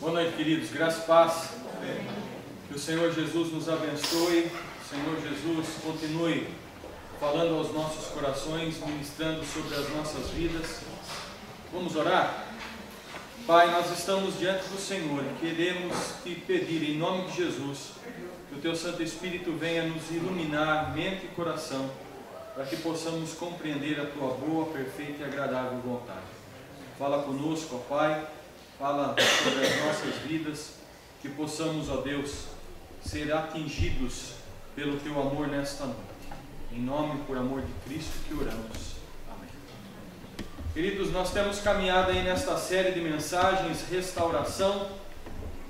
Boa noite, queridos. Graça e paz. Que o Senhor Jesus nos abençoe. O Senhor Jesus continue falando aos nossos corações, ministrando sobre as nossas vidas. Vamos orar? Pai, nós estamos diante do Senhor e queremos te pedir, em nome de Jesus, que o Teu Santo Espírito venha nos iluminar mente e coração, para que possamos compreender a Tua boa, perfeita e agradável vontade. Fala conosco, ó Pai, fala sobre as nossas vidas, que possamos, ó Deus, ser atingidos pelo Teu amor nesta noite. Em nome e por amor de Cristo que oramos. Amém. Queridos, nós temos caminhado aí nesta série de mensagens, restauração,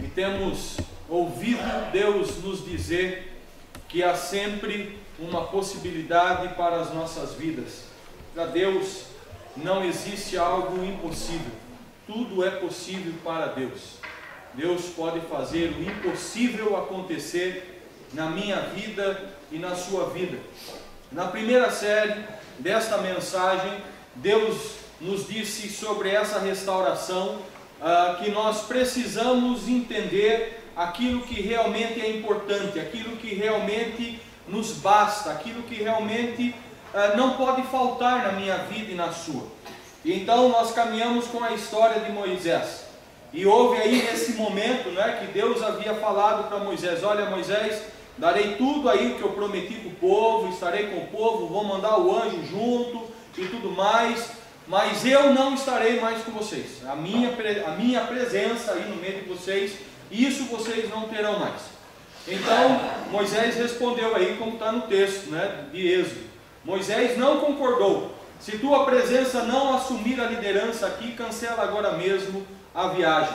e temos ouvido Deus nos dizer que há sempre uma possibilidade para as nossas vidas. Para Deus não existe algo impossível. Tudo é possível para Deus. Deus pode fazer o impossível acontecer na minha vida e na sua vida. Na primeira série desta mensagem, Deus nos disse sobre essa restauração, que nós precisamos entender aquilo que realmente é importante, aquilo que realmente nos basta, aquilo que realmente não pode faltar na minha vida e na sua. E então nós caminhamos com a história de Moisés. E houve aí nesse momento, né, que Deus havia falado para Moisés: olha, Moisés, darei tudo aí o que eu prometi para o povo, estarei com o povo, vou mandar o anjo junto e tudo mais, mas eu não estarei mais com vocês. A minha presença aí no meio de vocês, isso vocês não terão mais. Então Moisés respondeu aí, como está no texto, né, de Êxodo. Moisés não concordou. Se tua presença não assumir a liderança aqui, cancela agora mesmo a viagem.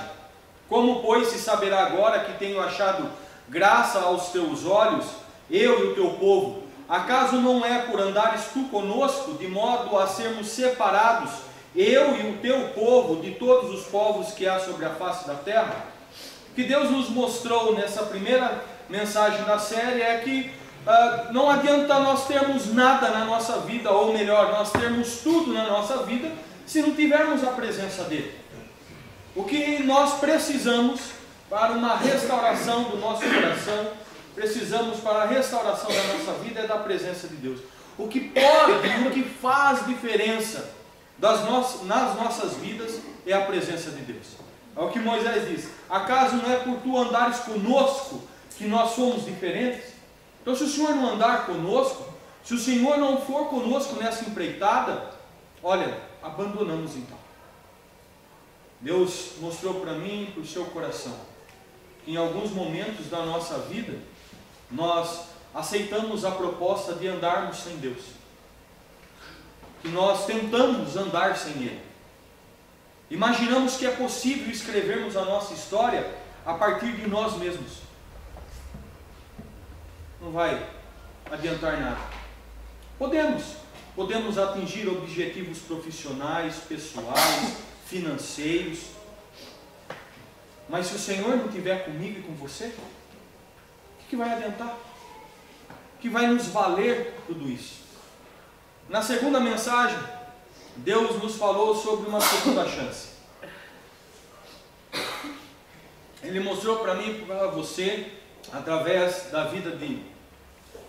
Como, pois, se saberá agora que tenho achado graça aos teus olhos, eu e o teu povo? Acaso não é por andares tu conosco, de modo a sermos separados, eu e o teu povo, de todos os povos que há sobre a face da terra? O que Deus nos mostrou nessa primeira mensagem da série é que não adianta nós termos nada na nossa vida, ou melhor, nós termos tudo na nossa vida, se não tivermos a presença dEle. O que nós precisamos para uma restauração do nosso coração, precisamos para a restauração da nossa vida, é da presença de Deus. O que pode, o que faz diferença nas nossas vidas é a presença de Deus. É o que Moisés diz: acaso não é por tu andares conosco que nós somos diferentes? Então, se o Senhor não andar conosco, se o Senhor não for conosco nessa empreitada, olha, abandonamos então. Deus mostrou para mim e para o seu coração que em alguns momentos da nossa vida nós aceitamos a proposta de andarmos sem Deus, que nós tentamos andar sem Ele. Imaginamos que é possível escrevermos a nossa história a partir de nós mesmos. Não vai adiantar nada. Podemos atingir objetivos profissionais, pessoais, financeiros, mas se o Senhor não estiver comigo e com você, o que vai adiantar? O que vai nos valer tudo isso? Na segunda mensagem, Deus nos falou sobre uma segunda chance. Ele mostrou para mim e para você, através da vida de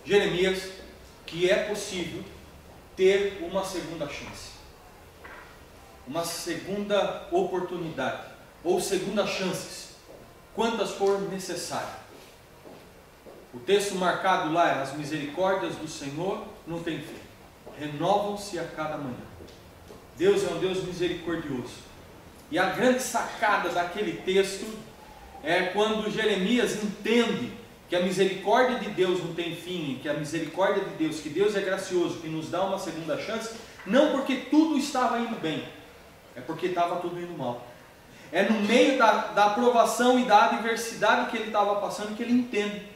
Jeremias, que é possível ter uma segunda chance, uma segunda oportunidade, ou segundas chances, quantas for necessário. O texto marcado lá é: as misericórdias do Senhor não têm fim, renovam-se a cada manhã. Deus é um Deus misericordioso. E a grande sacada daquele texto é quando Jeremias entende que a misericórdia de Deus não tem fim, que a misericórdia de Deus, que Deus é gracioso, que nos dá uma segunda chance, não porque tudo estava indo bem, é porque estava tudo indo mal. É no meio da aprovação e da adversidade que ele estava passando que ele entende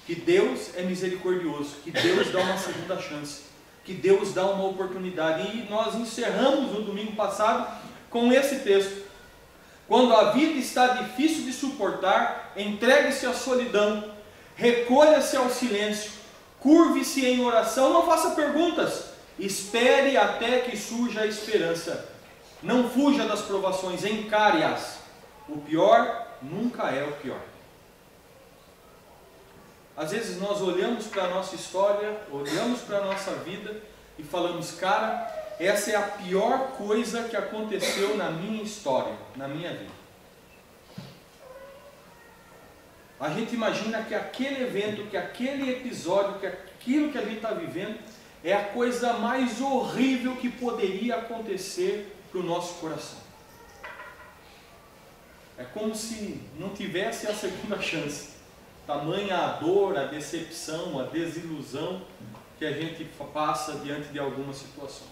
que Deus é misericordioso, que Deus dá uma segunda chance, que Deus dá uma oportunidade. E nós encerramos no domingo passado com esse texto: quando a vida está difícil de suportar, entregue-se à solidão, recolha-se ao silêncio, curve-se em oração, não faça perguntas, espere até que surja a esperança. Não fuja das provações, encare-as. O pior nunca é o pior. Às vezes nós olhamos para a nossa história, olhamos para a nossa vida e falamos, cara, essa é a pior coisa que aconteceu na minha história, na minha vida. A gente imagina que aquele evento, que aquele episódio, que aquilo que a gente está vivendo é a coisa mais horrível que poderia acontecer para o nosso coração. É como se não tivesse a segunda chance. Tamanha a dor, a decepção, a desilusão que a gente passa diante de algumas situações.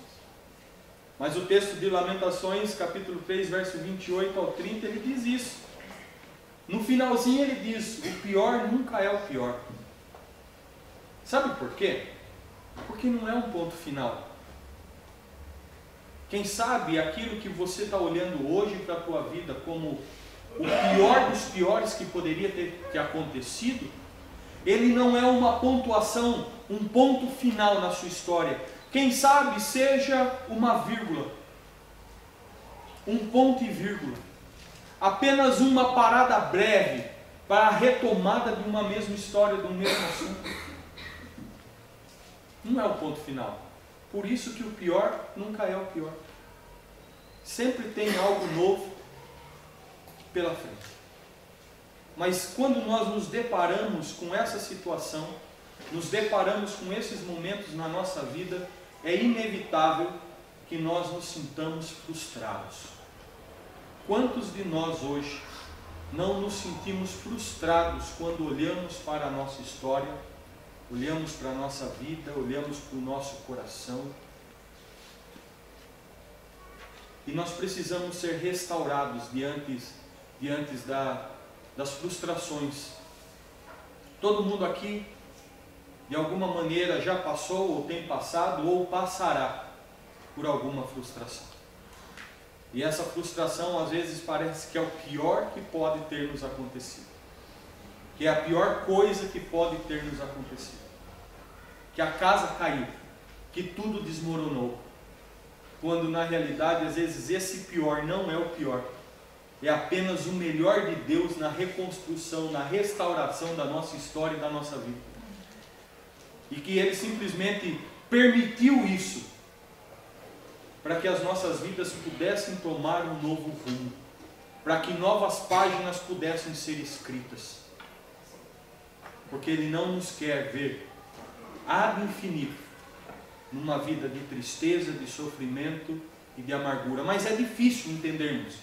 Mas o texto de Lamentações, capítulo 3, verso 28 ao 30, ele diz isso. No finalzinho ele diz, o pior nunca é o pior. Sabe por quê? Porque não é um ponto final. Quem sabe aquilo que você está olhando hoje para a tua vida como o pior dos piores que poderia ter acontecido, ele não é uma pontuação, um ponto final na sua história. Quem sabe seja uma vírgula, um ponto e vírgula, apenas uma parada breve para a retomada de uma mesma história, de um mesmo assunto. Não é o ponto final. Por isso que o pior nunca é o pior. Sempre tem algo novo pela frente. Mas quando nós nos deparamos com essa situação, nos deparamos com esses momentos na nossa vida, é inevitável que nós nos sintamos frustrados. Quantos de nós hoje não nos sentimos frustrados quando olhamos para a nossa história, olhamos para a nossa vida, olhamos para o nosso coração? E nós precisamos ser restaurados diante das frustrações. Todo mundo aqui, de alguma maneira, já passou, ou tem passado, ou passará por alguma frustração. E essa frustração, às vezes, parece que é o pior que pode ter nos acontecido. Que é a pior coisa que pode ter nos acontecido. Que a casa caiu, que tudo desmoronou. Quando, na realidade, às vezes, esse pior não é o pior. É apenas o melhor de Deus na reconstrução, na restauração da nossa história e da nossa vida. E que Ele simplesmente permitiu isso, para que as nossas vidas pudessem tomar um novo rumo, para que novas páginas pudessem ser escritas. Porque Ele não nos quer ver ad infinito numa vida de tristeza, de sofrimento e de amargura. Mas é difícil entendermos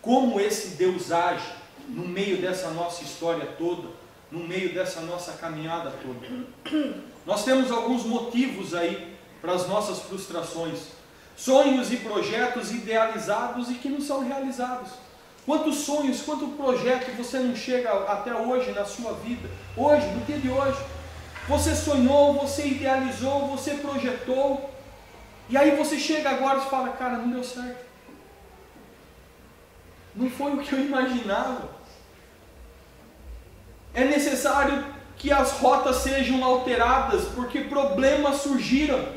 como esse Deus age no meio dessa nossa história toda, no meio dessa nossa caminhada toda. Nós temos alguns motivos aí para as nossas frustrações. Sonhos e projetos idealizados e que não são realizados. Quantos sonhos, quanto projeto você não chega até hoje na sua vida? Hoje, no dia de hoje. Você sonhou, você idealizou, você projetou. E aí você chega agora e fala, cara, não deu certo. Não foi o que eu imaginava. É necessário que as rotas sejam alteradas, porque problemas surgiram.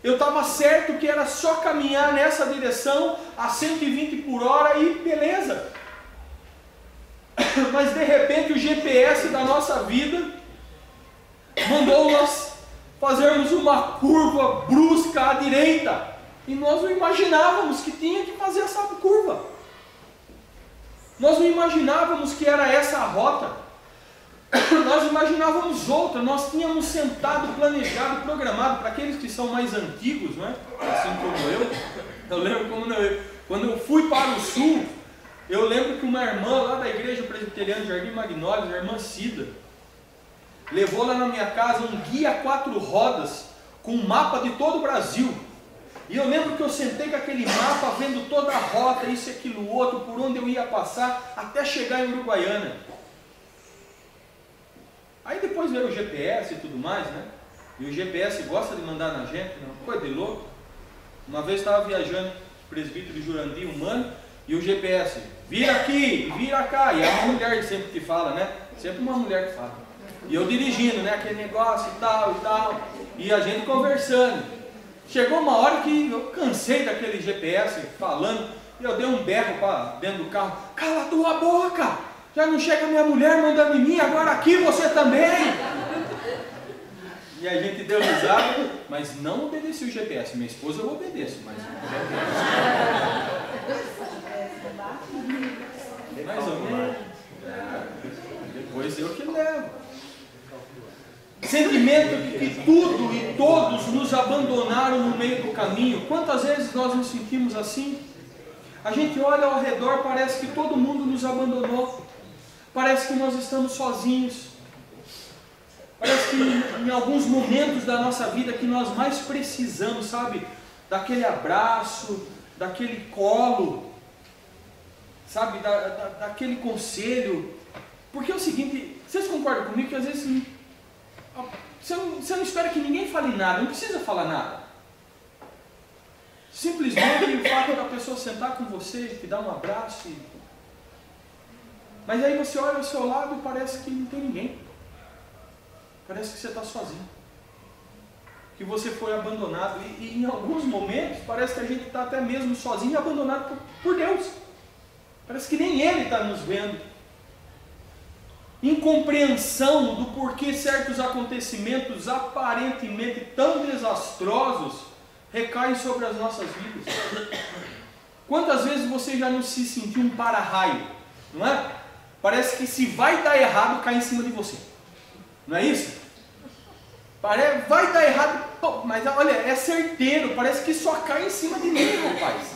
Eu estava certo que era só caminhar nessa direção a 120 por hora e beleza. Mas de repente o GPS da nossa vida mandou nós fazermos uma curva brusca à direita. E nós não imaginávamos que tinha que fazer essa curva. Nós não imaginávamos que era essa a rota. Nós imaginávamos outra. Nós tínhamos sentado, planejado, programado. Para aqueles que são mais antigos, não é? Assim como eu lembro quando eu fui para o sul, eu lembro que uma irmã lá da igreja presbiteriana Jardim Magnólios, a irmã Cida, levou lá na minha casa um guia 4 rodas com um mapa de todo o Brasil. E eu lembro que eu sentei com aquele mapa, vendo toda a rota, isso e aquilo outro, por onde eu ia passar, até chegar em Uruguaiana. Aí depois veio o GPS e tudo mais, né? E o GPS gosta de mandar na gente, não? Coisa de louco. Uma vez estava viajando, presbítero de Jurandir, um mano, e o GPS, vira aqui, vira cá. E é uma mulher sempre que fala, né? Sempre uma mulher que fala. E eu dirigindo, né? Aquele negócio e tal. E a gente conversando. Chegou uma hora que eu cansei daquele GPS falando, E eu dei um berro para dentro do carro. Cala a tua boca! Já não chega minha mulher mandando em mim, agora aqui você também! E a gente deu risada, mas não obedeci o GPS. Minha esposa eu obedeço, mas o GPS. Mais ou menos. Depois eu que levo. Sentimento de que tudo e todos nos abandonaram no meio do caminho. Quantas vezes nós nos sentimos assim? A gente olha ao redor, parece que todo mundo nos abandonou. Parece que nós estamos sozinhos. Parece que em alguns momentos da nossa vida que nós mais precisamos, sabe? Daquele abraço, daquele colo, sabe? Daquele conselho. Porque é o seguinte, vocês concordam comigo que às vezes você não espera que ninguém fale nada, não precisa falar nada. Simplesmente o fato da pessoa sentar com você, te dar um abraço. Mas aí você olha ao seu lado e parece que não tem ninguém. Parece que você está sozinho. Que você foi abandonado. E em alguns momentos parece que a gente está até mesmo sozinho e abandonado por Deus. Parece que nem Ele está nos vendo. Incompreensão do porquê certos acontecimentos aparentemente tão desastrosos recaem sobre as nossas vidas. Quantas vezes você já não se sentiu um para-raio, não é? Parece que se vai dar errado, cai em cima de você. Não é isso? Vai dar errado, mas olha, é certeiro, parece que só cai em cima de mim, rapaz.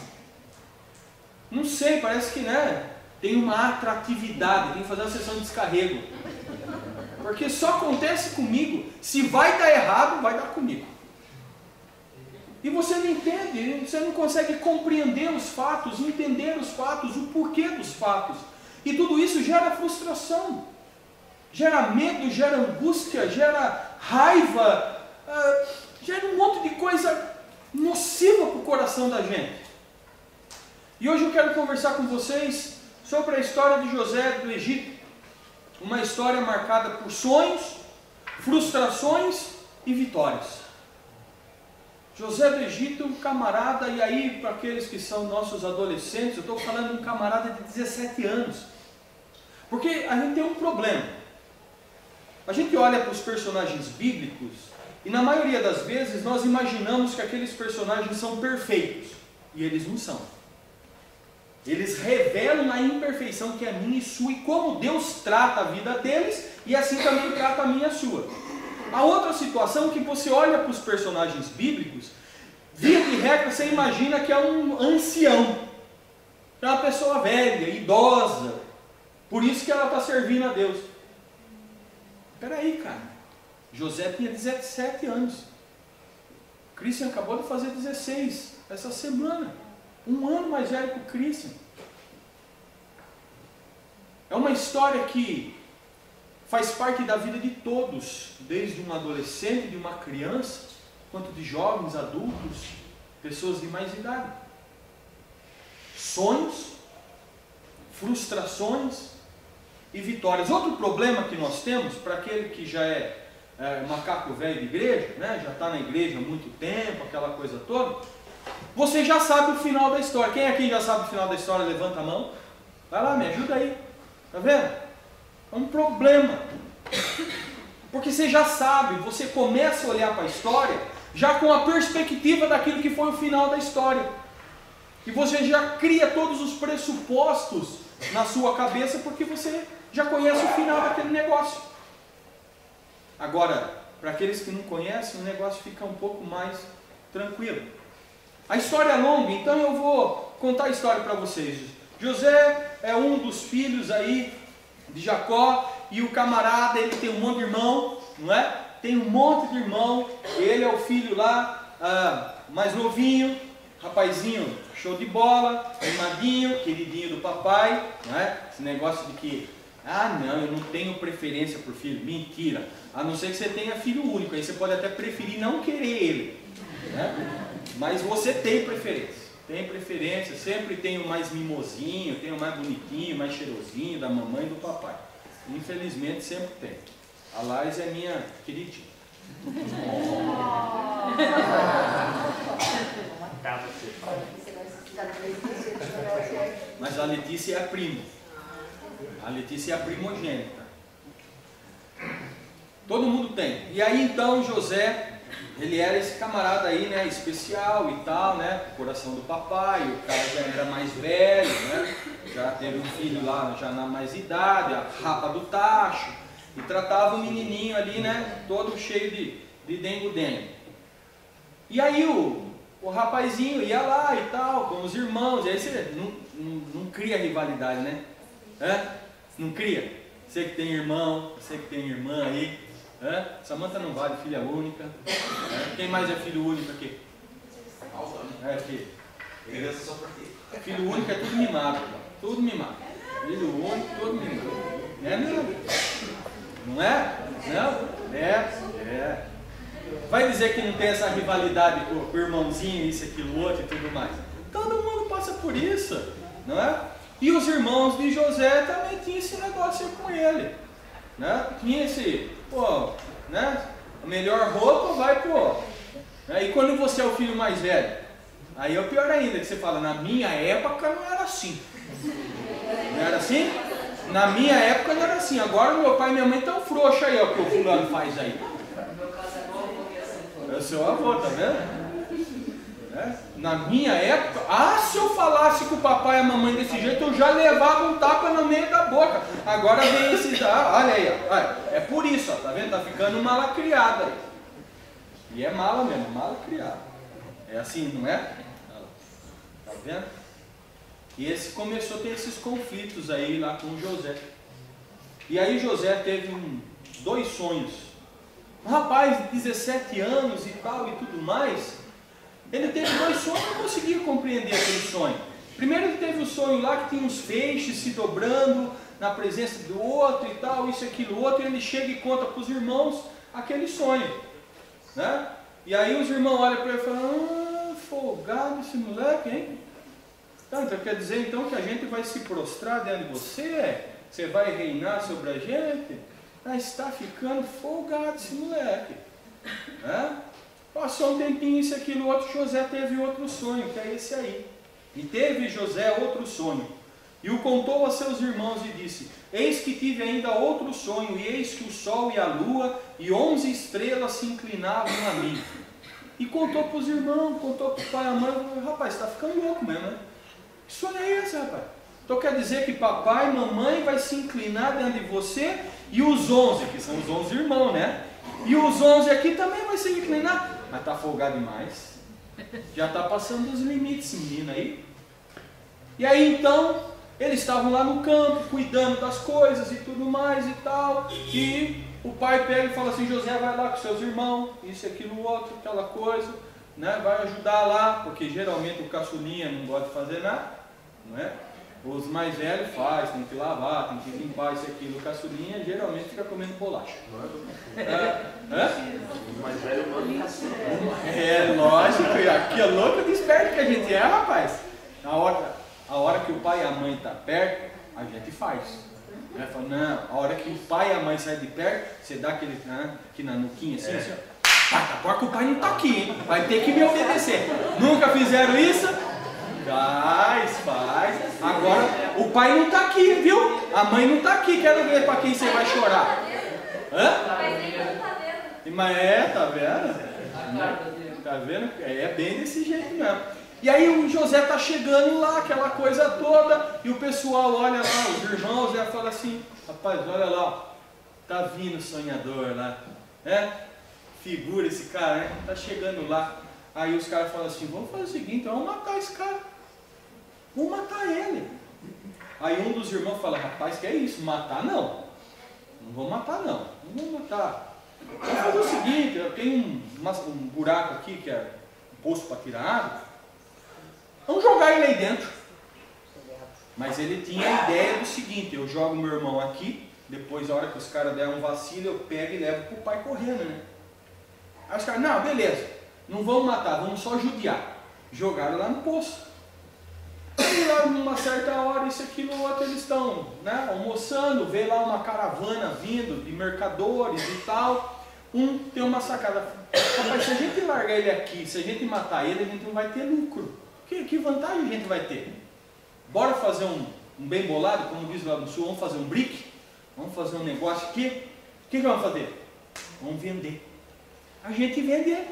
Não sei, parece que, né, tem uma atratividade, tem que fazer uma sessão de descarrego. Porque só acontece comigo, se vai dar errado, vai dar comigo. E você não entende, você não consegue compreender os fatos, entender os fatos, o porquê dos fatos. E tudo isso gera frustração, gera medo, gera angústia, gera raiva, gera um monte de coisa nociva para o coração da gente. E hoje eu quero conversar com vocês sobre a história de José do Egito. Uma história marcada por sonhos, frustrações e vitórias. José do Egito, um camarada, e aí para aqueles que são nossos adolescentes, eu estou falando de um camarada de 17 anos. Porque a gente tem um problema. A gente olha para os personagens bíblicos e na maioria das vezes nós imaginamos que aqueles personagens são perfeitos. E eles não são. Eles revelam a imperfeição que é minha e sua e como Deus trata a vida deles e assim também trata a minha e a sua. A outra situação é que você olha para os personagens bíblicos, via de regra você imagina que é um ancião, que é uma pessoa velha, idosa, por isso que ela está servindo a Deus. Espera aí, cara, José tinha 17 anos, Christian acabou de fazer 16 essa semana, um ano mais velho que o Christian. É uma história que faz parte da vida de todos, desde um adolescente, de uma criança, quanto de jovens, adultos, pessoas de mais idade. Sonhos, frustrações e vitórias. Outro problema que nós temos, para aquele que já é macaco velho de igreja, né, já está na igreja há muito tempo, aquela coisa toda, você já sabe o final da história. Quem aqui já sabe o final da história, levanta a mão. Vai lá, me ajuda aí. Está vendo? É um problema, porque você já sabe, você começa a olhar para a história já com a perspectiva daquilo que foi o final da história, e você já cria todos os pressupostos na sua cabeça, porque você já conhece o final daquele negócio. Agora, para aqueles que não conhecem, o negócio fica um pouco mais tranquilo. A história é longa, então eu vou contar a história para vocês. José é um dos filhos aí de Jacó, e o camarada, ele tem um monte de irmão, não é? Tem um monte de irmão, ele é o filho lá, mais novinho, rapazinho, show de bola, mimadinho, queridinho do papai, não é? Esse negócio de que, não, eu não tenho preferência por filho, mentira, a não ser que você tenha filho único, aí você pode até preferir não querer ele, né? Mas você tem preferência. Tem preferência, sempre tem o mais mimosinho, tem o mais bonitinho, mais cheirosinho da mamãe e do papai. Infelizmente sempre tem. A Laís é minha queridinha. Mas a Letícia é a prima. A Letícia é a primogênita. Todo mundo tem. E aí então José, ele era esse camarada aí, né, especial e tal, né, coração do papai. O cara já era mais velho, né, já teve um filho lá, já na mais idade, a rapa do tacho. E tratava o menininho ali, né, todo cheio de dengo-dengo. E aí o rapazinho ia lá e tal, com os irmãos. E aí você não cria rivalidade, né? Não cria? Você que tem irmão, você que tem irmã aí. Samanta não vale, filha única. Quem mais é filho único aqui? Aqui. Criança só pra quê? Filho único é tudo mimado. Tudo mimado. Filho único, tudo mimado. É mesmo? Não é? Não? É. Vai dizer que não tem essa rivalidade com o irmãozinho, isso, aquilo, outro e tudo mais. Todo mundo passa por isso, não é? E os irmãos de José também tinham esse negócio aí com ele, né? Tinha esse, né? A melhor roupa vai né? E quando você é o filho mais velho, aí é o pior ainda, que você fala, na minha época não era assim. Não era assim? Na minha época não era assim. Agora meu pai e minha mãe estão frouxos aí, ó, o que o fulano faz aí. É o seu avô, tá vendo? Na minha época, se eu falasse com o papai e a mamãe desse jeito, eu já levava um tapa no meio da boca. Agora vem esse, olha aí, ó, é por isso, ó, tá vendo? Tá ficando mala criada aí. E é mala mesmo, mala criada. É assim, não é? Tá vendo? E esse começou a ter esses conflitos aí lá com José. E aí José teve dois sonhos. Um rapaz de 17 anos e tal e tudo mais, ele teve dois sonhos e não conseguia compreender aquele sonho. Primeiro ele teve o sonho lá que tinha uns feixes se dobrando na presença do outro e tal, isso, aquilo, outro, e ele chega e conta para os irmãos aquele sonho, né? E aí os irmãos olham para ele e falam, folgado esse moleque, hein? Então quer dizer então que a gente vai se prostrar diante de você? Você vai reinar sobre a gente? Está ficando folgado esse moleque, né? Passou um tempinho, isso, aquilo, outro. José teve outro sonho, que é esse aí. E teve José outro sonho, e o contou a seus irmãos e disse, eis que tive ainda outro sonho, e eis que o sol e a lua e 11 estrelas se inclinavam a mim. E contou para os irmãos, contou para o pai e a mãe. Rapaz, está ficando louco mesmo, né? Que sonho é esse, rapaz? Então quer dizer que papai e mamãe vai se inclinar diante de você, e os 11, que são os 11 irmãos, né? E os 11 aqui também vai se inclinar. Mas está folgado demais. Já está passando dos limites, menino aí. E aí então, eles estavam lá no campo, cuidando das coisas e tudo mais e tal. E o pai pega e fala assim, José, vai lá com seus irmãos, isso, aquilo, outro, aquela coisa, né? Vai ajudar lá, porque geralmente o caçulinha não gosta de fazer nada, não é? Os mais velhos fazem, tem que lavar, tem que limpar isso, aquilo. O caçulinha geralmente fica comendo bolacha. O mais velho manda. É lógico, aqui é louco de esperto que a gente é, rapaz. A hora que o pai e a mãe estão perto, a gente faz. Fala, não, a hora que o pai e a mãe saem de perto, você dá aquele aqui na nuquinha assim, assim, ó. Agora que o pai não está aqui, hein? Vai ter que me obedecer. Nunca fizeram isso? Faz. Agora o pai não está aqui, viu? A mãe não está aqui. Quero ver para quem você vai chorar. Mas tá vendo? Tá vendo? É bem desse jeito mesmo. E aí o José está chegando lá, aquela coisa toda, e o pessoal olha lá, os irmãos, e fala assim, rapaz, olha lá, tá vindo o sonhador lá. Figura esse cara, né? Tá chegando lá. Aí os caras falam assim, vamos fazer o seguinte, vamos matar esse cara. Vamos matar ele. Aí um dos irmãos fala, rapaz, que é isso? Matar não. Não vou matar não. Não vou matar. Vamos fazer o seguinte, eu tenho um buraco aqui, que é um poço para tirar água. Vamos jogar ele aí dentro. Mas ele tinha a ideia do seguinte, eu jogo meu irmão aqui, depois a hora que os caras der um vacilo, eu pego e levo pro pai correndo, né? Aí os caras, não, beleza. Não vamos matar, vamos só judiar. Jogaram lá no poço. E lá numa certa hora, isso, aquilo, outro, eles estão, né, almoçando, vê lá uma caravana vindo de mercadores e tal. Um tem uma sacada. Rapaz, se a gente largar ele aqui, se a gente matar ele, a gente não vai ter lucro. Que vantagem a gente vai ter? Bora fazer um bem bolado, como diz lá no sul, vamos fazer um brick? Vamos fazer um negócio aqui? O que vamos fazer? Vamos vender. A gente vende ele.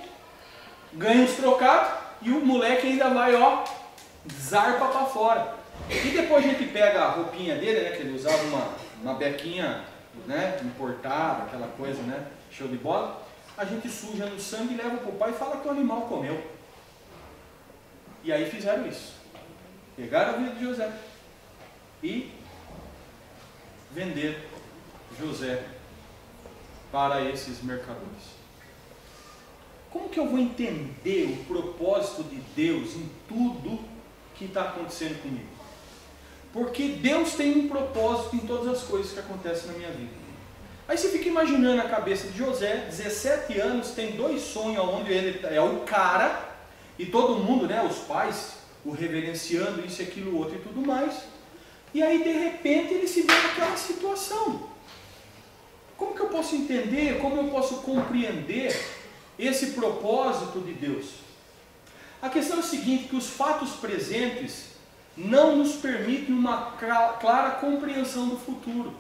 Ganha uns trocados e o moleque ainda vai, ó, zarpa para fora. E depois a gente pega a roupinha dele, né, que ele usava uma bequinha, né, importada, aquela coisa, né, show de bola. A gente suja no sangue e leva para o pai e fala que o animal comeu. E aí fizeram isso. Pegaram a vida de José e venderam José para esses mercadores. Como que eu vou entender o propósito de Deus em tudo que está acontecendo comigo? Porque Deus tem um propósito em todas as coisas que acontecem na minha vida. Aí você fica imaginando a cabeça de José, 17 anos, tem 2 sonhos onde ele é o cara, e todo mundo, né, os pais, o reverenciando, isso, aquilo, outro e tudo mais. E aí, de repente, ele se vê naquela situação. Como que eu posso entender, como eu posso compreender esse propósito de Deus? A questão é a seguinte, que os fatos presentes não nos permitem uma clara compreensão do futuro.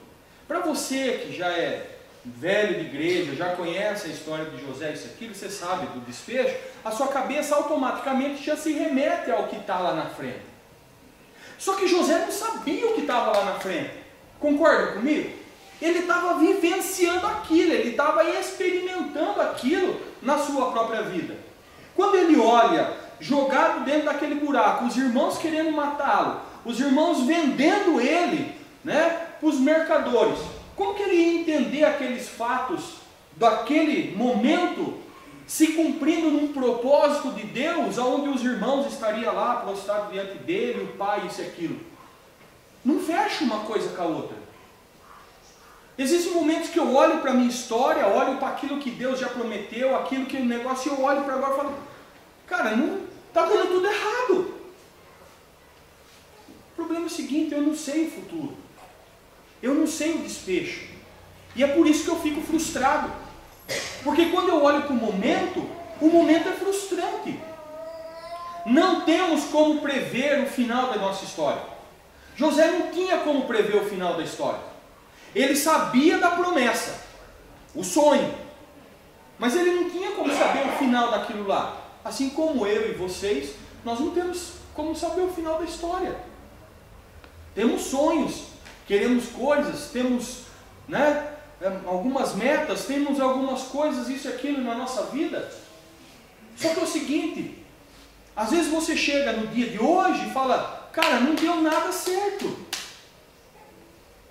Para você que já é velho de igreja, já conhece a história de José, isso aqui, você sabe do desfecho, a sua cabeça automaticamente já se remete ao que está lá na frente. Só que José não sabia o que estava lá na frente. Concorda comigo? Ele estava vivenciando aquilo, ele estava experimentando aquilo na sua própria vida. Quando ele olha, jogado dentro daquele buraco, os irmãos querendo matá-lo, os irmãos vendendo ele, né, para os mercadores, como que ele ia entender aqueles fatos daquele momento se cumprindo num propósito de Deus, onde os irmãos estariam lá prostrados diante dele, o pai, isso e aquilo? Não fecha uma coisa com a outra. Existem momentos que eu olho para a minha história, olho para aquilo que Deus já prometeu, aquilo que o negócio, e eu olho para agora e falo, cara, não está dando tudo errado. O problema é o seguinte, eu não sei o futuro. Eu não sei o desfecho. E é por isso que eu fico frustrado. Porque quando eu olho para o momento é frustrante. Não temos como prever o final da nossa história. José não tinha como prever o final da história. Ele sabia da promessa, o sonho, mas ele não tinha como saber o final daquilo lá. Assim como eu e vocês, nós não temos como saber o final da história. Temos sonhos, queremos coisas, temos, né, algumas metas, temos algumas coisas, isso e aquilo na nossa vida. Só que é o seguinte, às vezes você chega no dia de hoje e fala, cara, não deu nada certo.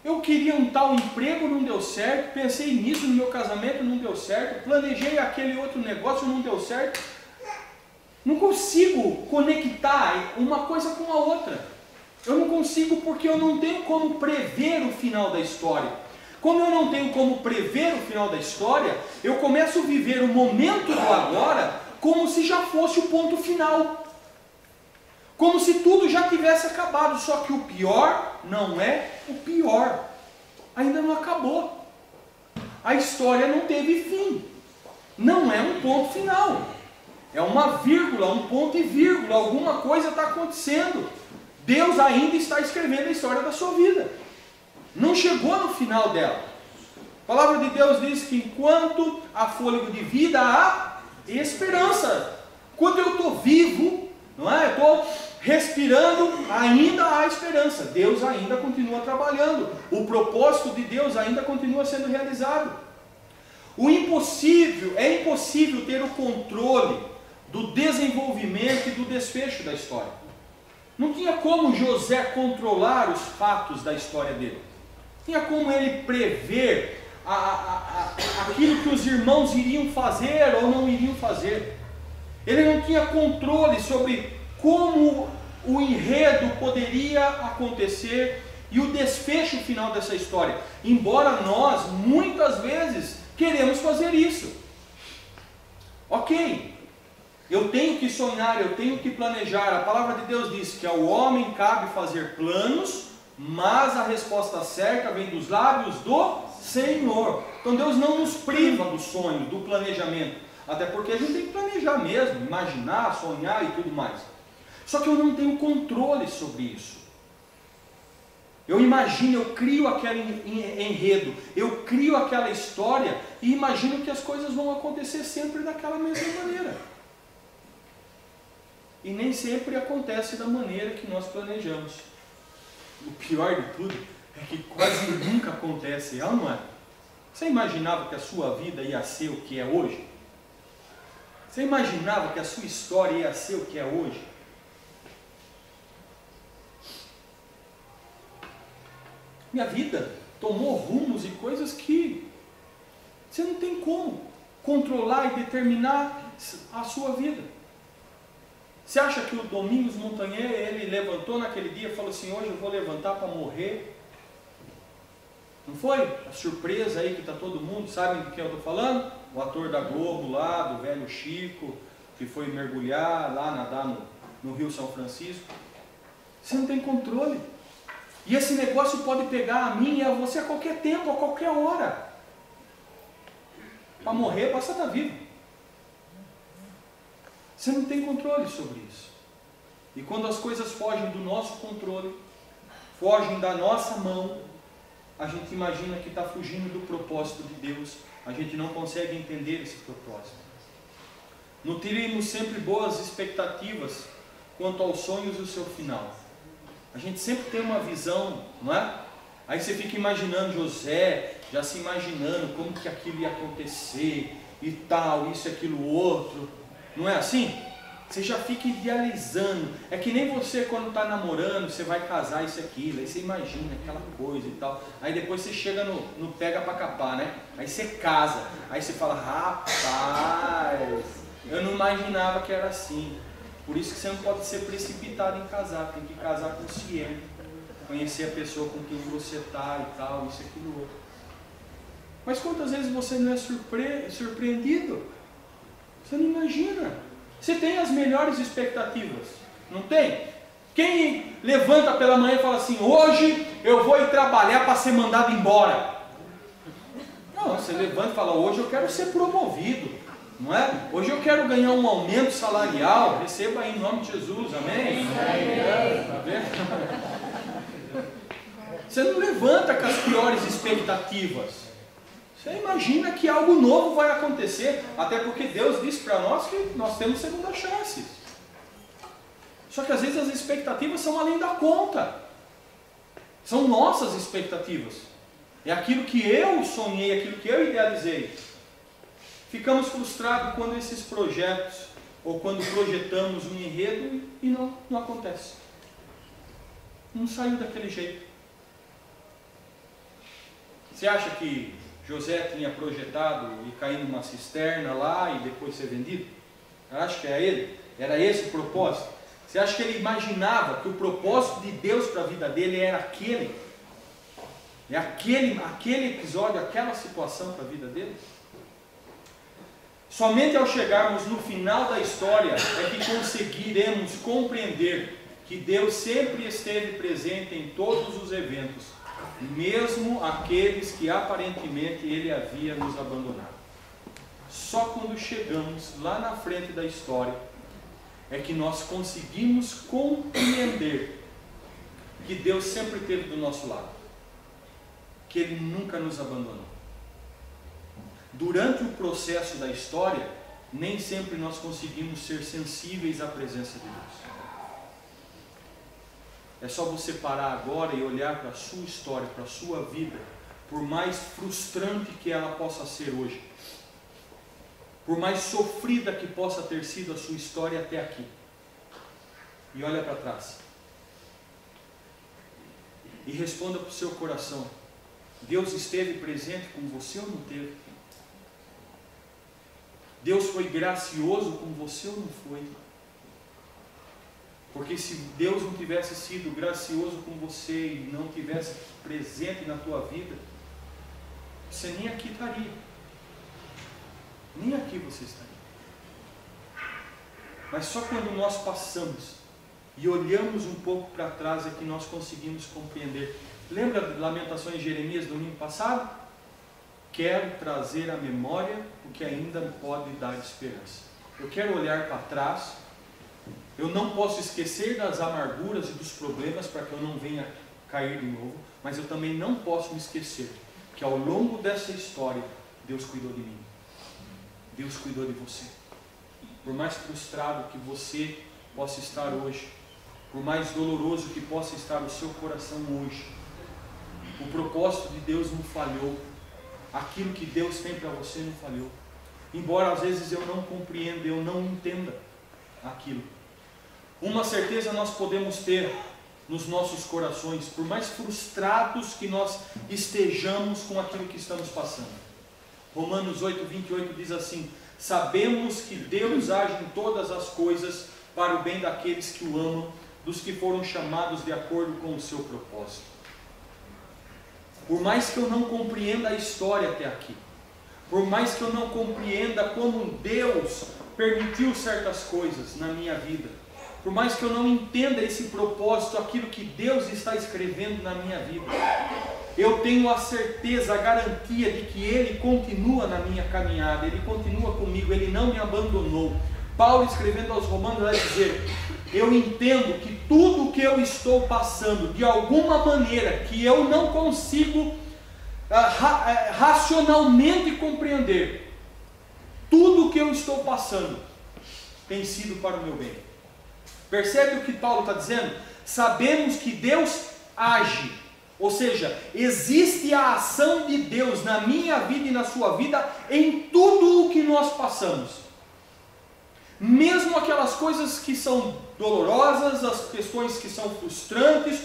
Eu queria um tal emprego, não deu certo, pensei nisso no meu casamento, não deu certo, planejei aquele outro negócio, não deu certo. Não consigo conectar uma coisa com a outra. Eu não consigo porque eu não tenho como prever o final da história. Como eu não tenho como prever o final da história, eu começo a viver o momento do agora como se já fosse o ponto final. Como se tudo já tivesse acabado, só que o pior não é o pior. Ainda não acabou. A história não teve fim. Não é um ponto final. É uma vírgula, um ponto e vírgula. Alguma coisa está acontecendo. Deus ainda está escrevendo a história da sua vida. Não chegou no final dela. A palavra de Deus diz que enquanto há fôlego de vida, há esperança. Quando eu estou vivo, não é? Eu estou respirando, ainda há esperança. Deus ainda continua trabalhando. O propósito de Deus ainda continua sendo realizado. É impossível ter o controle do desenvolvimento e do desfecho da história. Não tinha como José controlar os fatos da história dele. Não tinha como ele prever aquilo que os irmãos iriam fazer ou não iriam fazer. Ele não tinha controle sobre como o enredo poderia acontecer e o desfecho final dessa história. Embora nós, muitas vezes, queremos fazer isso. Ok, eu tenho que sonhar, eu tenho que planejar. A palavra de Deus diz que ao homem cabe fazer planos, mas a resposta certa vem dos lábios do Senhor. Então Deus não nos priva do sonho, do planejamento. Até porque a gente tem que planejar mesmo, imaginar, sonhar e tudo mais. Só que eu não tenho controle sobre isso. Eu imagino, eu crio aquele enredo, eu crio aquela história e imagino que as coisas vão acontecer sempre daquela mesma maneira. E nem sempre acontece da maneira que nós planejamos. O pior de tudo é que quase nunca acontece, não é? Você imaginava que a sua vida ia ser o que é hoje? Você imaginava que a sua história ia ser o que é hoje? Minha vida tomou rumos e coisas que você não tem como controlar e determinar a sua vida. Você acha que o Domingos Montanher, ele levantou naquele dia e falou assim, hoje eu vou levantar para morrer? Não foi? A surpresa aí que está todo mundo, sabem do que eu estou falando? O ator da Globo lá, do velho Chico, que foi mergulhar lá, nadar no Rio São Francisco. Você não tem controle. E esse negócio pode pegar a mim e a você a qualquer tempo, a qualquer hora. Para morrer, basta estar vivo. Você não tem controle sobre isso. E quando as coisas fogem do nosso controle, fogem da nossa mão, a gente imagina que está fugindo do propósito de Deus. A gente não consegue entender esse propósito. Nutrimos sempre boas expectativas quanto aos sonhos e o seu final. A gente sempre tem uma visão, não é? Aí você fica imaginando José, já se imaginando como que aquilo ia acontecer e tal, isso e aquilo outro. Não é assim? Você já fica idealizando. É que nem você quando está namorando, você vai casar isso e aquilo, aí você imagina aquela coisa e tal. Aí depois você chega no pega pra capar, né? Aí você casa, aí você fala, rapaz, eu não imaginava que era assim. Por isso que você não pode ser precipitado em casar, tem que casar consciente, conhecer a pessoa com quem você está e tal, isso e aquilo outro. Mas quantas vezes você não é surpreendido? Você não imagina. Você tem as melhores expectativas, não tem? Quem levanta pela manhã e fala assim, hoje eu vou ir trabalhar para ser mandado embora? Não, você levanta e fala, hoje eu quero ser promovido. Não é? Hoje eu quero ganhar um aumento salarial, receba aí em nome de Jesus, amém? Tá vendo? Você não levanta com as piores expectativas. Você imagina que algo novo vai acontecer, até porque Deus disse para nós que nós temos segunda chance. Só que às vezes as expectativas são além da conta. São nossas expectativas. É aquilo que eu sonhei, aquilo que eu idealizei. Ficamos frustrados quando esses projetos, ou quando projetamos um enredo e não acontece. Não saiu daquele jeito. Você acha que José tinha projetado e cair numa cisterna lá e depois ser vendido? Eu acho que era esse o propósito. Você acha que ele imaginava que o propósito de Deus para a vida dele era aquele? É aquele episódio, aquela situação para a vida dele? Somente ao chegarmos no final da história é que conseguiremos compreender que Deus sempre esteve presente em todos os eventos, mesmo aqueles que aparentemente Ele havia nos abandonado. Só quando chegamos lá na frente da história é que nós conseguimos compreender que Deus sempre esteve do nosso lado, que Ele nunca nos abandonou. Durante o processo da história, nem sempre nós conseguimos ser sensíveis à presença de Deus. É só você parar agora e olhar para a sua história, para a sua vida, por mais frustrante que ela possa ser hoje, por mais sofrida que possa ter sido a sua história até aqui, e olha para trás. E responda para o seu coração: Deus esteve presente com você ou não teve? Deus foi gracioso com você ou não foi? Porque se Deus não tivesse sido gracioso com você e não tivesse presente na tua vida, você nem aqui estaria. Nem aqui você estaria. Mas só quando nós passamos e olhamos um pouco para trás é que nós conseguimos compreender. Lembra de Lamentações de Jeremias do domingo passado? Quero trazer à memória o que ainda pode dar esperança. Eu quero olhar para trás Eu não posso esquecer das amarguras e dos problemas para que eu não venha cair de novo, mas eu também não posso me esquecer que ao longo dessa história, Deus cuidou de mim. Deus cuidou de você. Por mais frustrado que você possa estar hoje, por mais doloroso que possa estar o seu coração hoje, o propósito de Deus não falhou. Aquilo que Deus tem para você não falhou. Embora às vezes eu não compreenda, eu não entenda aquilo. Uma certeza nós podemos ter nos nossos corações, por mais frustrados que nós estejamos com aquilo que estamos passando. Romanos 8:28 diz assim: sabemos que Deus age em todas as coisas para o bem daqueles que o amam, dos que foram chamados de acordo com o seu propósito. Por mais que eu não compreenda a história até aqui, por mais que eu não compreenda como Deus permitiu certas coisas na minha vida, por mais que eu não entenda esse propósito, aquilo que Deus está escrevendo na minha vida, eu tenho a certeza, a garantia de que Ele continua na minha caminhada, Ele continua comigo, Ele não me abandonou. Paulo, escrevendo aos Romanos, vai dizer: eu entendo que tudo o que eu estou passando, de alguma maneira que eu não consigo racionalmente compreender, tudo o que eu estou passando tem sido para o meu bem. Percebe o que Paulo está dizendo? Sabemos que Deus age, ou seja, existe a ação de Deus na minha vida e na sua vida em tudo o que nós passamos. Mesmo aquelas coisas que são dolorosas, as questões que são frustrantes,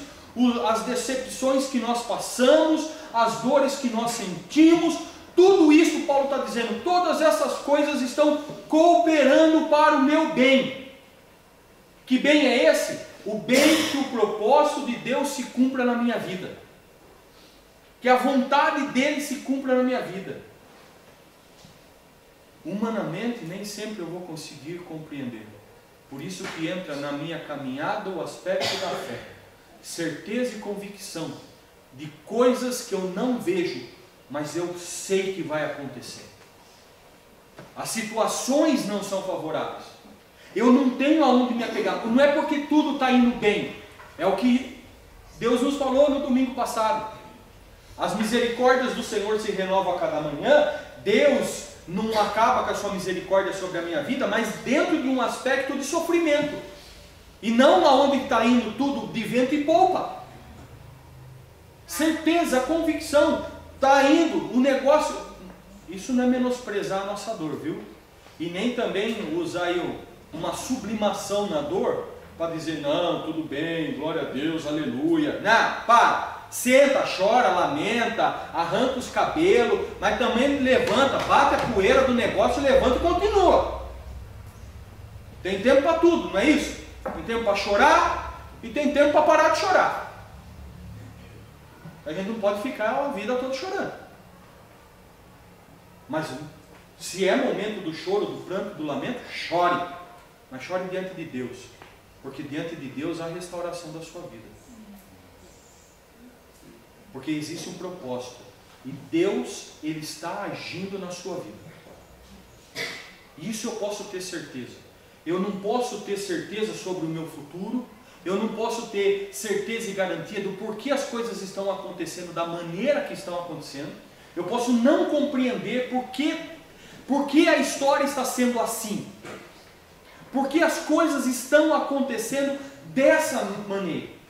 as decepções que nós passamos, as dores que nós sentimos, tudo isso Paulo está dizendo, todas essas coisas estão cooperando para o meu bem. Que bem é esse? O bem que o propósito de Deus se cumpra na minha vida. Que a vontade dele se cumpra na minha vida. Humanamente, nem sempre eu vou conseguir compreender. Por isso que entra na minha caminhada o aspecto da fé. Certeza e convicção de coisas que eu não vejo, mas eu sei que vai acontecer. As situações não são favoráveis. Eu não tenho aonde me apegar. Não é porque tudo está indo bem. É o que Deus nos falou no domingo passado. As misericórdias do Senhor se renovam a cada manhã. Deus não acaba com a sua misericórdia sobre a minha vida, mas dentro de um aspecto de sofrimento. E não aonde está indo tudo de vento e polpa. Certeza, convicção. Está indo o negócio. Isso não é menosprezar a nossa dor, viu? E nem também usar aí uma sublimação na dor para dizer, não, tudo bem, glória a Deus, aleluia. Não, para. Senta, chora, lamenta, arranca os cabelos, mas também levanta, bate a poeira do negócio, levanta e continua. Tem tempo para tudo, não é isso? Tem tempo para chorar e tem tempo para parar de chorar. A gente não pode ficar a vida toda chorando. Mas se é momento do choro, do pranto, do lamento, chore. Mas chore diante de Deus. Porque diante de Deus há a restauração da sua vida. Porque existe um propósito. E Deus, Ele está agindo na sua vida. Isso eu posso ter certeza. Eu não posso ter certeza sobre o meu futuro. Eu não posso ter certeza e garantia do porquê as coisas estão acontecendo da maneira que estão acontecendo. Eu posso não compreender por que a história está sendo assim. Por que as coisas estão acontecendo dessa maneira.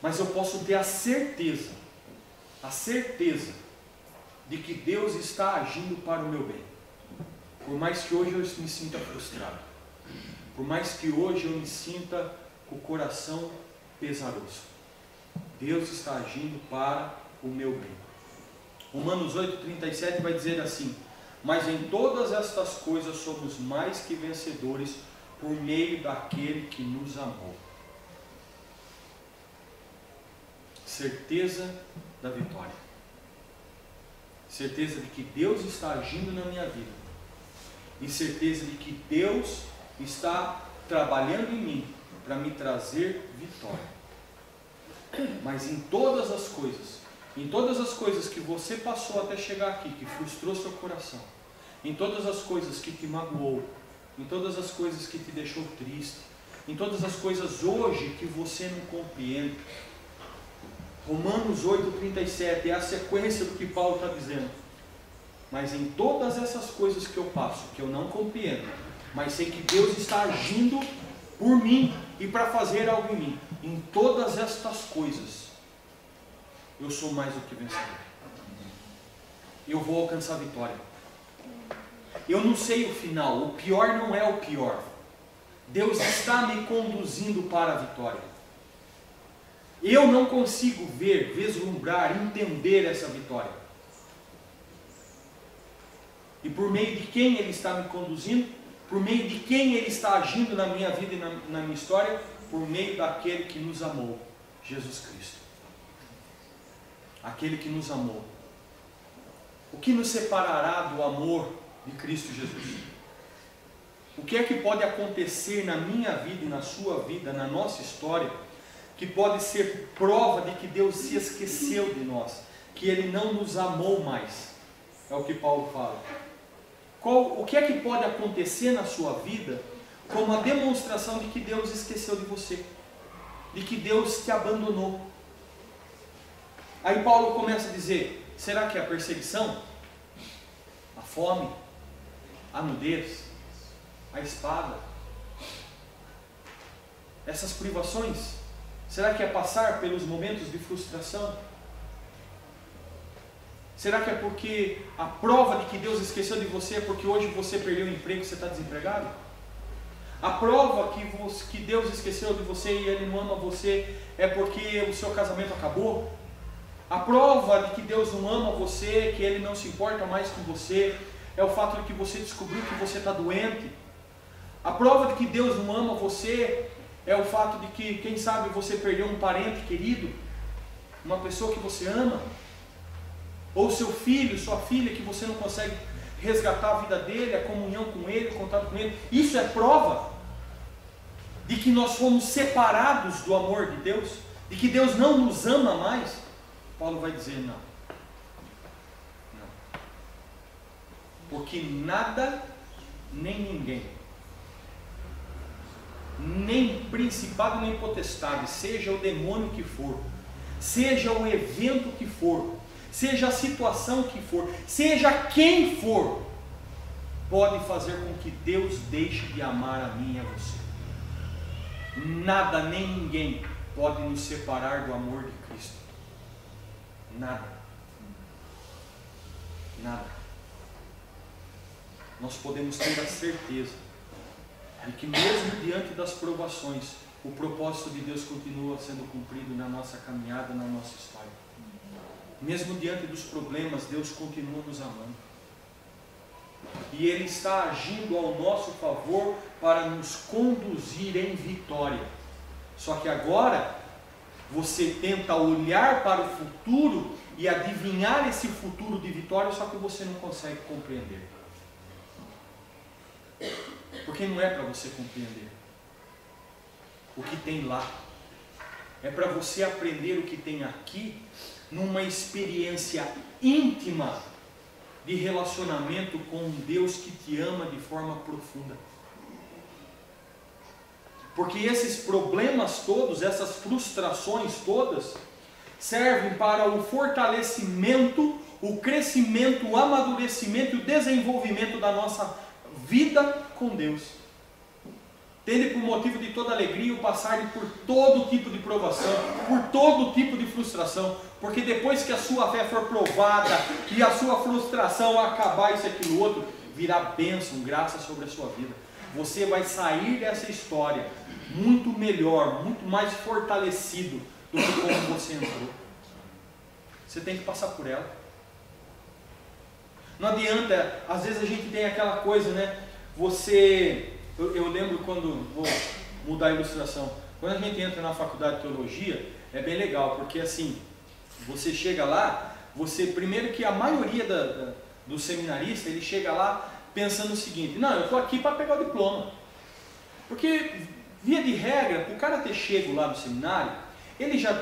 Mas eu posso ter a certeza de que Deus está agindo para o meu bem. Por mais que hoje eu me sinta frustrado, por mais que hoje eu me sinta com o coração pesaroso, Deus está agindo para o meu bem. Romanos 8,37 vai dizer assim: mas em todas estas coisas somos mais que vencedores por meio daquele que nos amou. Certeza da vitória. Certeza de que Deus está agindo na minha vida. E certeza de que Deus está trabalhando em mim para me trazer vitória. Mas em todas as coisas que você passou até chegar aqui, que frustrou seu coração, em todas as coisas que te magoou, em todas as coisas que te deixou triste, em todas as coisas hoje que você não compreende. Romanos 8,37 é a sequência do que Paulo está dizendo. Mas em todas essas coisas que eu passo, que eu não compreendo, mas sei que Deus está agindo por mim e para fazer algo em mim, em todas estas coisas, eu sou mais do que vencedor. Eu vou alcançar a vitória. Eu não sei o final, o pior não é o pior. Deus está me conduzindo para a vitória. Eu não consigo ver, vislumbrar, entender essa vitória. E por meio de quem Ele está me conduzindo, por meio de quem Ele está agindo na minha vida e na minha história, por meio daquele que nos amou, Jesus Cristo. Aquele que nos amou. O que nos separará do amor de Cristo Jesus? O que é que pode acontecer na minha vida e na sua vida, na nossa história, que pode ser prova de que Deus se esqueceu de nós, que Ele não nos amou mais? É o que Paulo fala. O que é que pode acontecer na sua vida como a demonstração de que Deus esqueceu de você, de que Deus te abandonou? Aí Paulo começa a dizer, será que é a perseguição? A fome? A nudez? A espada? Essas privações? Será que é passar pelos momentos de frustração? Será que é porque a prova de que Deus esqueceu de você é porque hoje você perdeu o emprego e você está desempregado? A prova que Deus esqueceu de você e Ele não ama você é porque o seu casamento acabou? A prova de que Deus não ama você, que Ele não se importa mais com você, é o fato de que você descobriu que você está doente? A prova de que Deus não ama você é o fato de que, quem sabe, você perdeu um parente querido, uma pessoa que você ama? Ou seu filho, sua filha, que você não consegue resgatar a vida dele, a comunhão com ele, o contato com ele? Isso é prova de que nós fomos separados do amor de Deus, de que Deus não nos ama mais? Paulo vai dizer não. Não. Porque nada, nem ninguém, nem principado nem potestade, seja o demônio que for, seja o evento que for, seja a situação que for, seja quem for, pode fazer com que Deus deixe de amar a mim e a você. Nada nem ninguém pode nos separar do amor de Cristo. Nada. Nada. Nós podemos ter a certeza de que mesmo diante das provações, o propósito de Deus continua sendo cumprido na nossa caminhada, na nossa história. Mesmo diante dos problemas, Deus continua nos amando. E Ele está agindo ao nosso favor para nos conduzir em vitória. Só que agora, você tenta olhar para o futuro e adivinhar esse futuro de vitória, só que você não consegue compreender. Porque não é para você compreender o que tem lá. É para você aprender o que tem aqui, numa experiência íntima de relacionamento com um Deus que te ama de forma profunda. Porque esses problemas todos, essas frustrações todas, servem para o fortalecimento, o crescimento, o amadurecimento e o desenvolvimento da nossa vida com Deus. Tende por motivo de toda alegria o passar por todo tipo de provação, por todo tipo de frustração, porque depois que a sua fé for provada e a sua frustração acabar, isso, aquilo, outro, virá bênção, graça sobre a sua vida. Você vai sair dessa história muito melhor, muito mais fortalecido do que como você entrou. Você tem que passar por ela. Não adianta, às vezes a gente tem aquela coisa, né? Eu lembro quando, vou mudar a ilustração, quando a gente entra na faculdade de teologia, é bem legal, porque assim, você chega lá, primeiro que a maioria dos seminaristas, ele chega lá pensando o seguinte: não, eu estou aqui para pegar o diploma. Porque, via de regra, para o cara ter chego lá no seminário, ele já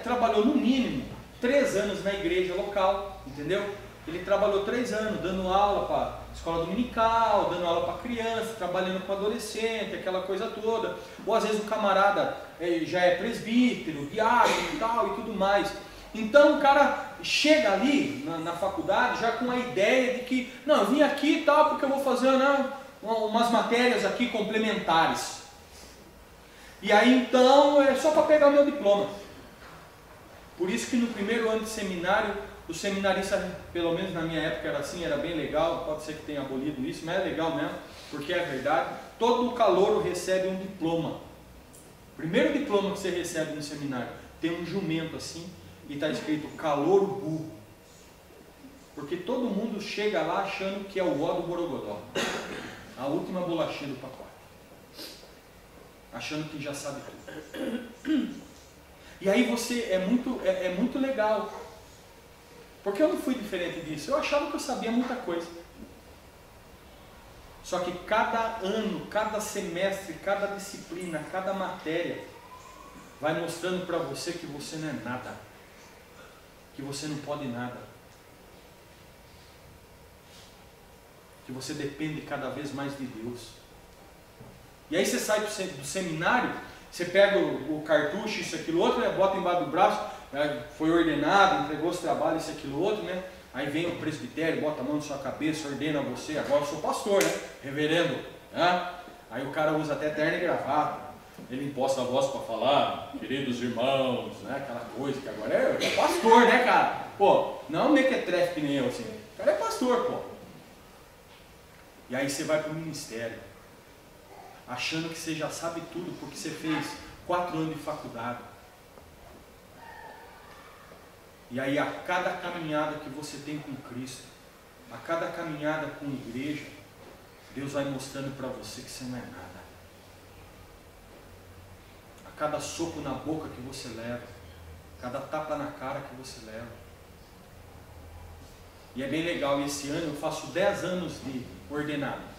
trabalhou no mínimo 3 anos na igreja local, entendeu? Ele trabalhou 3 anos dando aula para escola dominical, dando aula para criança, trabalhando com adolescente, aquela coisa toda. Ou às vezes o camarada já é presbítero, diácono e tal e tudo mais. Então o cara chega ali na faculdade já com a ideia de que, não, eu vim aqui e tal porque eu vou fazer umas matérias aqui complementares. E aí então é só para pegar o meu diploma. Por isso que no primeiro ano de seminário, o seminarista, pelo menos na minha época era assim, era bem legal, pode ser que tenha abolido isso, mas é legal mesmo, porque é verdade, todo calouro recebe um diploma. O primeiro diploma que você recebe no seminário tem um jumento assim, e está escrito calouro burro. Porque todo mundo chega lá achando que é o ó do Borogodó, a última bolachinha do pacote, achando que já sabe tudo. E aí você é muito legal, porque eu não fui diferente disso. Eu achava que eu sabia muita coisa, só que cada ano, cada semestre, cada disciplina, cada matéria vai mostrando para você que você não é nada, que você não pode nada, que você depende cada vez mais de Deus. E aí você sai do seminário, você pega o cartucho, isso, aquilo, outro, né? Bota embaixo do braço, né? Foi ordenado, entregou os trabalhos, isso, aquilo, outro, né? Aí vem o presbitério, bota a mão na sua cabeça, ordena você, agora eu sou pastor, né? Reverendo, né? Aí o cara usa até terno e gravata, ele imposta a voz para falar, queridos irmãos, né? Aquela coisa que agora é pastor, né, cara? Pô, não mequetrefe que nem eu, assim, o cara é pastor, pô. E aí você vai para o ministério, achando que você já sabe tudo, porque você fez 4 anos de faculdade. E aí a cada caminhada que você tem com Cristo, a cada caminhada com a igreja, Deus vai mostrando para você que você não é nada. A cada soco na boca que você leva, cada tapa na cara que você leva. E é bem legal, esse ano eu faço 10 anos de ordenado.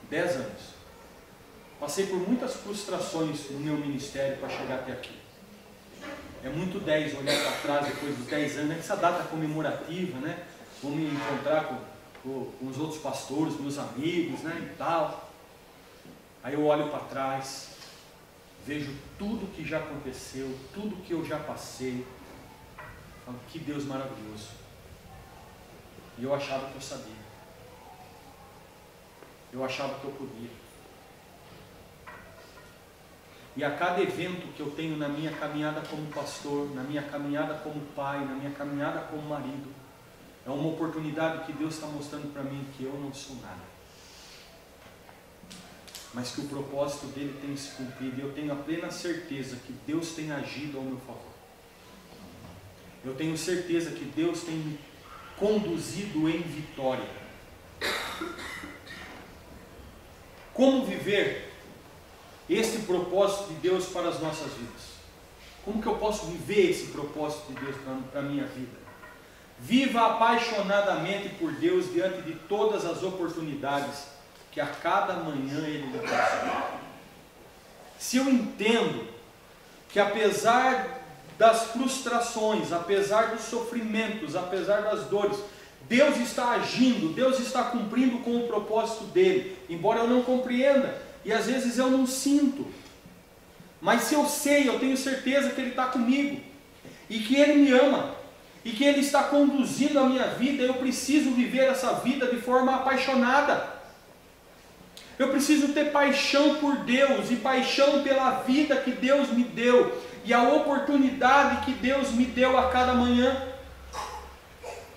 10 anos. Passei por muitas frustrações no meu ministério para chegar até aqui. É muito 10 olhar para trás depois dos 10 anos, essa data comemorativa, né? Vou me encontrar com os outros pastores, meus amigos, né? E tal. Aí eu olho para trás, vejo tudo que já aconteceu, tudo que eu já passei. Falo, que Deus maravilhoso. E eu achava que eu sabia. Eu achava que eu podia. E a cada evento que eu tenho na minha caminhada como pastor, na minha caminhada como pai, na minha caminhada como marido, é uma oportunidade que Deus está mostrando para mim que eu não sou nada, mas que o propósito dele tem se cumprido, e eu tenho a plena certeza que Deus tem agido ao meu favor. Eu tenho certeza que Deus tem me conduzido em vitória. Como viver esse propósito de Deus para as nossas vidas? Como que eu posso viver esse propósito de Deus para a minha vida? Viva apaixonadamente por Deus diante de todas as oportunidades que a cada manhã Ele lhe concede. Se eu entendo que apesar das frustrações, apesar dos sofrimentos, apesar das dores, Deus está agindo, Deus está cumprindo com o propósito dele, embora eu não compreenda, e às vezes eu não sinto, mas se eu sei, eu tenho certeza que Ele está comigo, e que Ele me ama, e que Ele está conduzindo a minha vida. Eu preciso viver essa vida de forma apaixonada. Eu preciso ter paixão por Deus, e paixão pela vida que Deus me deu, e a oportunidade que Deus me deu a cada manhã.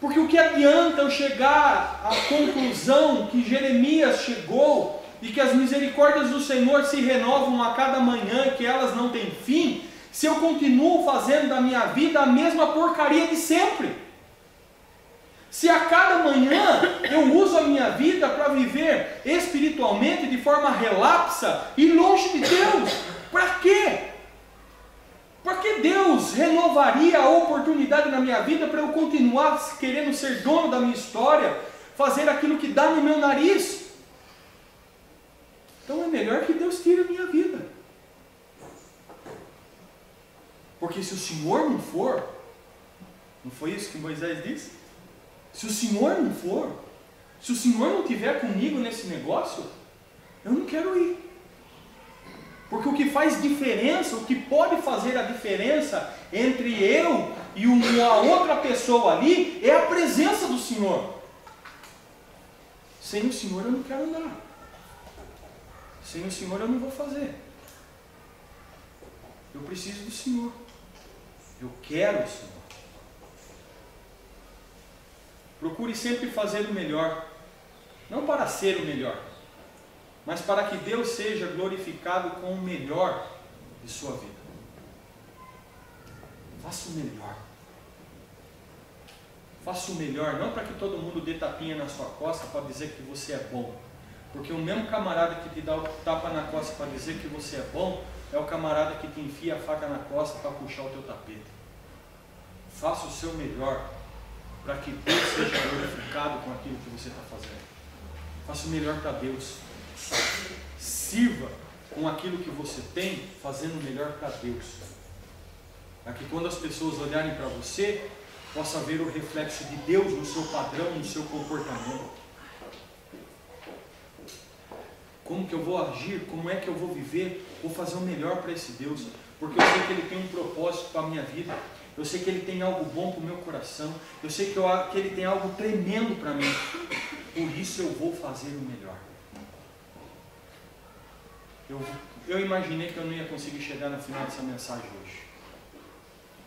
Porque o que adianta eu chegar à conclusão que Jeremias chegou, e que as misericórdias do Senhor se renovam a cada manhã, e que elas não têm fim, se eu continuo fazendo da minha vida a mesma porcaria de sempre? Se a cada manhã eu uso a minha vida para viver espiritualmente de forma relapsa e longe de Deus, para quê? Para que Deus renovaria a oportunidade na minha vida para eu continuar querendo ser dono da minha história, fazer aquilo que dá no meu nariz? Então é melhor que Deus tire a minha vida. Porque se o Senhor não for, não foi isso que Moisés disse? Se o Senhor não for, se o Senhor não estiver comigo nesse negócio, eu não quero ir. Porque o que faz diferença, o que pode fazer a diferença entre eu e uma outra pessoa ali, é a presença do Senhor. Sem o Senhor eu não quero andar. Sem o Senhor eu não vou fazer. Eu preciso do Senhor. Eu quero o Senhor. Procure sempre fazer o melhor. Não para ser o melhor, mas para que Deus seja glorificado com o melhor de sua vida. Faça o melhor. Faça o melhor, não para que todo mundo dê tapinha na sua costa para dizer que você é bom. Porque o mesmo camarada que te dá o tapa na costa para dizer que você é bom, é o camarada que te enfia a faca na costa para puxar o teu tapete. Faça o seu melhor para que Deus seja glorificado com aquilo que você está fazendo. Faça o melhor para Deus. Sirva com aquilo que você tem, fazendo o melhor para Deus. Para que quando as pessoas olharem para você, possa ver o reflexo de Deus no seu padrão, no seu comportamento. Como que eu vou agir? Como é que eu vou viver? Vou fazer o melhor para esse Deus. Porque eu sei que Ele tem um propósito para a minha vida. Eu sei que Ele tem algo bom para o meu coração. Eu sei que Ele tem algo tremendo para mim. Por isso eu vou fazer o melhor. Eu imaginei que eu não ia conseguir chegar no final dessa mensagem hoje.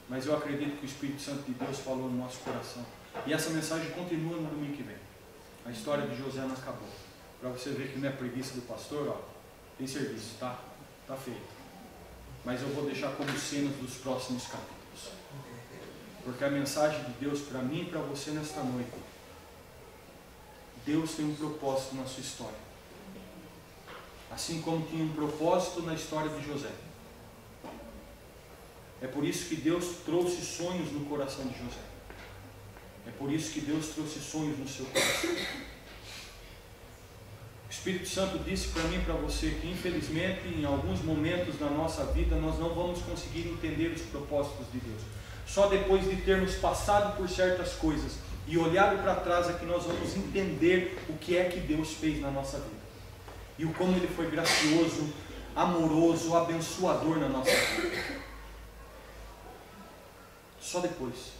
Mas eu acredito que o Espírito Santo de Deus falou no nosso coração. E essa mensagem continua no domingo que vem. A história de José não acabou. Para você ver que não é preguiça do pastor, ó, tem serviço, tá? Tá feito. Mas eu vou deixar como cenas dos próximos capítulos. Porque a mensagem de Deus para mim e para você nesta noite. Deus tem um propósito na sua história. Assim como tinha um propósito na história de José. É por isso que Deus trouxe sonhos no coração de José. É por isso que Deus trouxe sonhos no seu coração. O Espírito Santo disse para mim e para você que infelizmente em alguns momentos da nossa vida nós não vamos conseguir entender os propósitos de Deus. Só depois de termos passado por certas coisas e olhado para trás é que nós vamos entender o que é que Deus fez na nossa vida. E o como Ele foi gracioso, amoroso, abençoador na nossa vida. Só depois.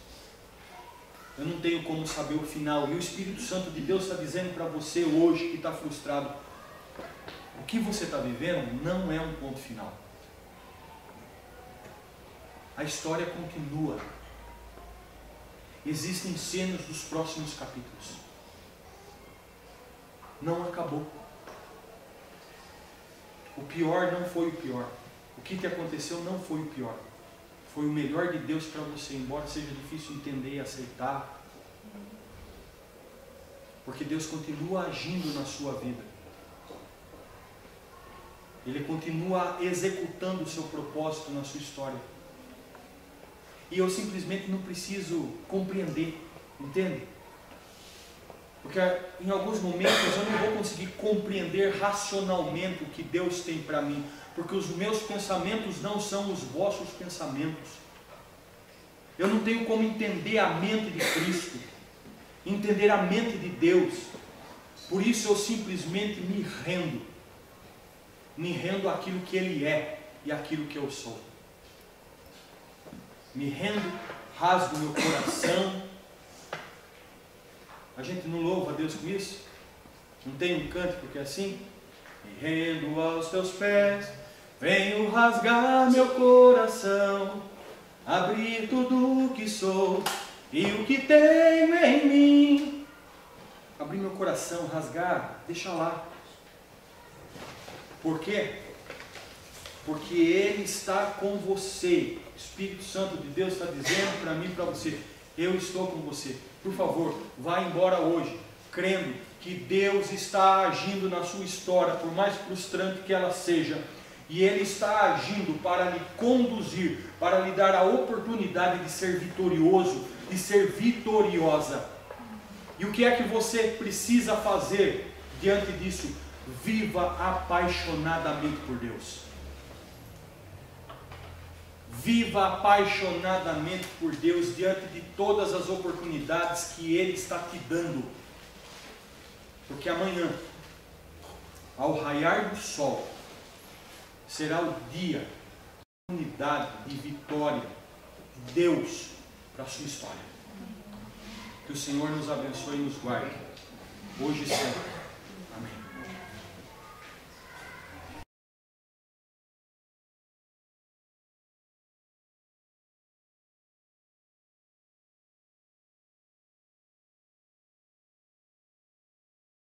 Eu não tenho como saber o final. E o Espírito Santo de Deus está dizendo para você hoje que está frustrado. O que você está vivendo não é um ponto final. A história continua. Existem cenas dos próximos capítulos. Não acabou. O pior não foi o pior. O que te aconteceu não foi o pior. Foi o melhor de Deus para você, embora seja difícil entender e aceitar. Porque Deus continua agindo na sua vida. Ele continua executando o seu propósito na sua história. E eu simplesmente não preciso compreender, entende? Porque em alguns momentos eu não vou conseguir compreender racionalmente o que Deus tem para mim. Porque os meus pensamentos não são os vossos pensamentos. Eu não tenho como entender a mente de Cristo, entender a mente de Deus. Por isso eu simplesmente me rendo àquilo que Ele é e àquilo que eu sou. Me rendo, rasgo meu coração. A gente não louva a Deus com isso? Não tem um cântico que é assim? Me rendo aos teus pés, venho rasgar meu coração, abrir tudo o que sou e o que tenho em mim. Abrir meu coração, rasgar, deixa lá. Por quê? Porque Ele está com você. O Espírito Santo de Deus está dizendo para mim e para você: eu estou com você. Por favor, vá embora hoje, crendo que Deus está agindo na sua história, por mais frustrante que ela seja. E Ele está agindo para lhe conduzir, para lhe dar a oportunidade de ser vitorioso, de ser vitoriosa. E o que é que você precisa fazer diante disso? Viva apaixonadamente por Deus. Viva apaixonadamente por Deus diante de todas as oportunidades que Ele está te dando. Porque amanhã, ao raiar do sol, será o dia de unidade, de vitória de Deus para a sua história. Que o Senhor nos abençoe e nos guarde, hoje e sempre.